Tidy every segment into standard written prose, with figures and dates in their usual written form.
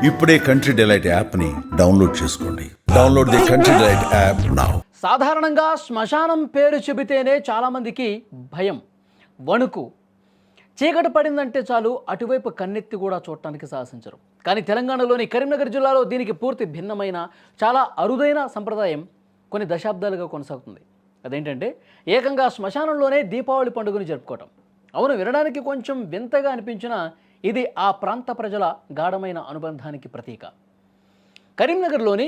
ఇప్పుడే country delight యాప్ని download చేసుకోండి. Download the country delight app now. సాధారణంగా శ్మశానం పేరు చెబితేనే చాలామందికి భయం, వణుకు. చీకటి పడిందంటే చాలు అటువైపు కన్నెత్తి కూడా చూడటానికి సాహసించరు. కానీ తెలంగాణలోని కరీంనగర్ జిల్లాలో దీనికి పూర్తి భిన్నమైన, చాలా అరుదైన సంప్రదాయం కొన్ని దశాబ్దాలుగా కొనసాగుతుంది. అదేంటంటే ఏకంగా శ్మశానంలోనే దీపావళి పండుగను జరుపుకోవటం. అవును, వినడానికి కొంచెం వింతగా అనిపించినా ఇది ఆ ప్రాంత ప్రజల గాఢమైన అనుబంధానికి ప్రతీక. కరీంనగర్లోని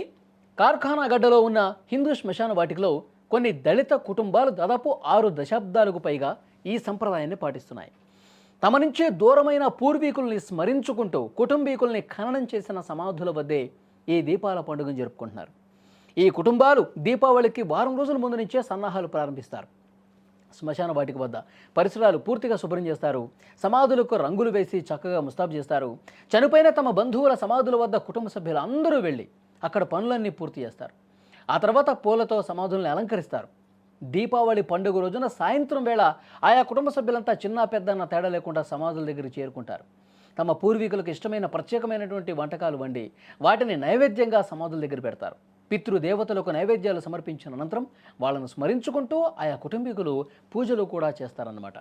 కార్ఖానా గడ్డలో ఉన్న హిందూ శ్మశాన వాటికలో కొన్ని దళిత కుటుంబాలు దాదాపు 6 దశాబ్దాలకు పైగా ఈ సంప్రదాయాన్ని పాటిస్తున్నాయి. తమ నుంచే దూరమైన పూర్వీకుల్ని స్మరించుకుంటూ కుటుంబీకుల్ని ఖననం చేసిన సమాధుల వద్దే ఈ దీపాల పండుగను జరుపుకుంటున్నారు. ఈ కుటుంబాలు దీపావళికి వారం రోజుల ముందు నుంచే సన్నాహాలు ప్రారంభిస్తారు. శ్మశాన వాటిక వద్ద పరిసరాలు పూర్తిగా శుభ్రం చేస్తారు. సమాధులకు రంగులు వేసి చక్కగా ముస్తాబు చేస్తారు. చనిపోయిన తమ బంధువుల సమాధుల వద్ద కుటుంబ సభ్యులు అందరూ వెళ్ళి అక్కడ పనులన్నీ పూర్తి చేస్తారు. ఆ తర్వాత పూలతో సమాధుల్ని అలంకరిస్తారు. దీపావళి పండుగ రోజున సాయంత్రం వేళ ఆయా కుటుంబ సభ్యులంతా చిన్న పెద్ద అన్న తేడా లేకుండా సమాధుల దగ్గరికి చేరుకుంటారు. తమ పూర్వీకులకు ఇష్టమైన ప్రత్యేకమైనటువంటి వంటకాలు వండి వాటిని నైవేద్యంగా సమాధుల దగ్గర పెడతారు. పితృదేవతలకు నైవేద్యాలు సమర్పించిన అనంతరం వాళ్ళను స్మరించుకుంటూ ఆయా కుటుంబీకులు పూజలు కూడా చేస్తారన్నమాట.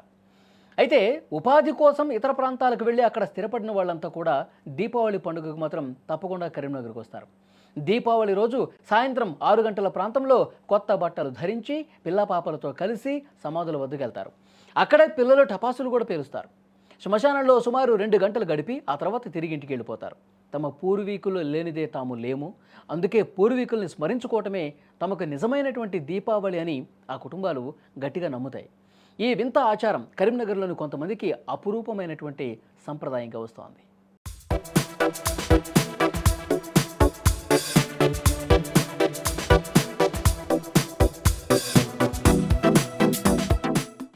అయితే ఉపాధి కోసం ఇతర ప్రాంతాలకు వెళ్ళి అక్కడ స్థిరపడిన వాళ్ళంతా కూడా దీపావళి పండుగకు మాత్రం తప్పకుండా కరీంనగర్కి వస్తారు. దీపావళి రోజు సాయంత్రం 6 గంటల ప్రాంతంలో కొత్త బట్టలు ధరించి పిల్లపాపలతో కలిసి సమాధుల వద్దకు వెళ్తారు. అక్కడే పిల్లలు టపాసులు కూడా పేలుస్తారు. శ్మశానంలో సుమారు 2 గంటలు గడిపి ఆ తర్వాత తిరిగి ఇంటికి వెళ్ళిపోతారు. తమ పూర్వీకులు లేనిదే తాము లేము, అందుకే పూర్వీకుల్ని స్మరించుకోవటమే తమకు నిజమైనటువంటి దీపావళి అని ఆ కుటుంబాలు గట్టిగా నమ్ముతాయి. ఈ వింత ఆచారం కరీంనగర్లోని కొంతమందికి అపురూపమైనటువంటి సంప్రదాయంగా వస్తోంది.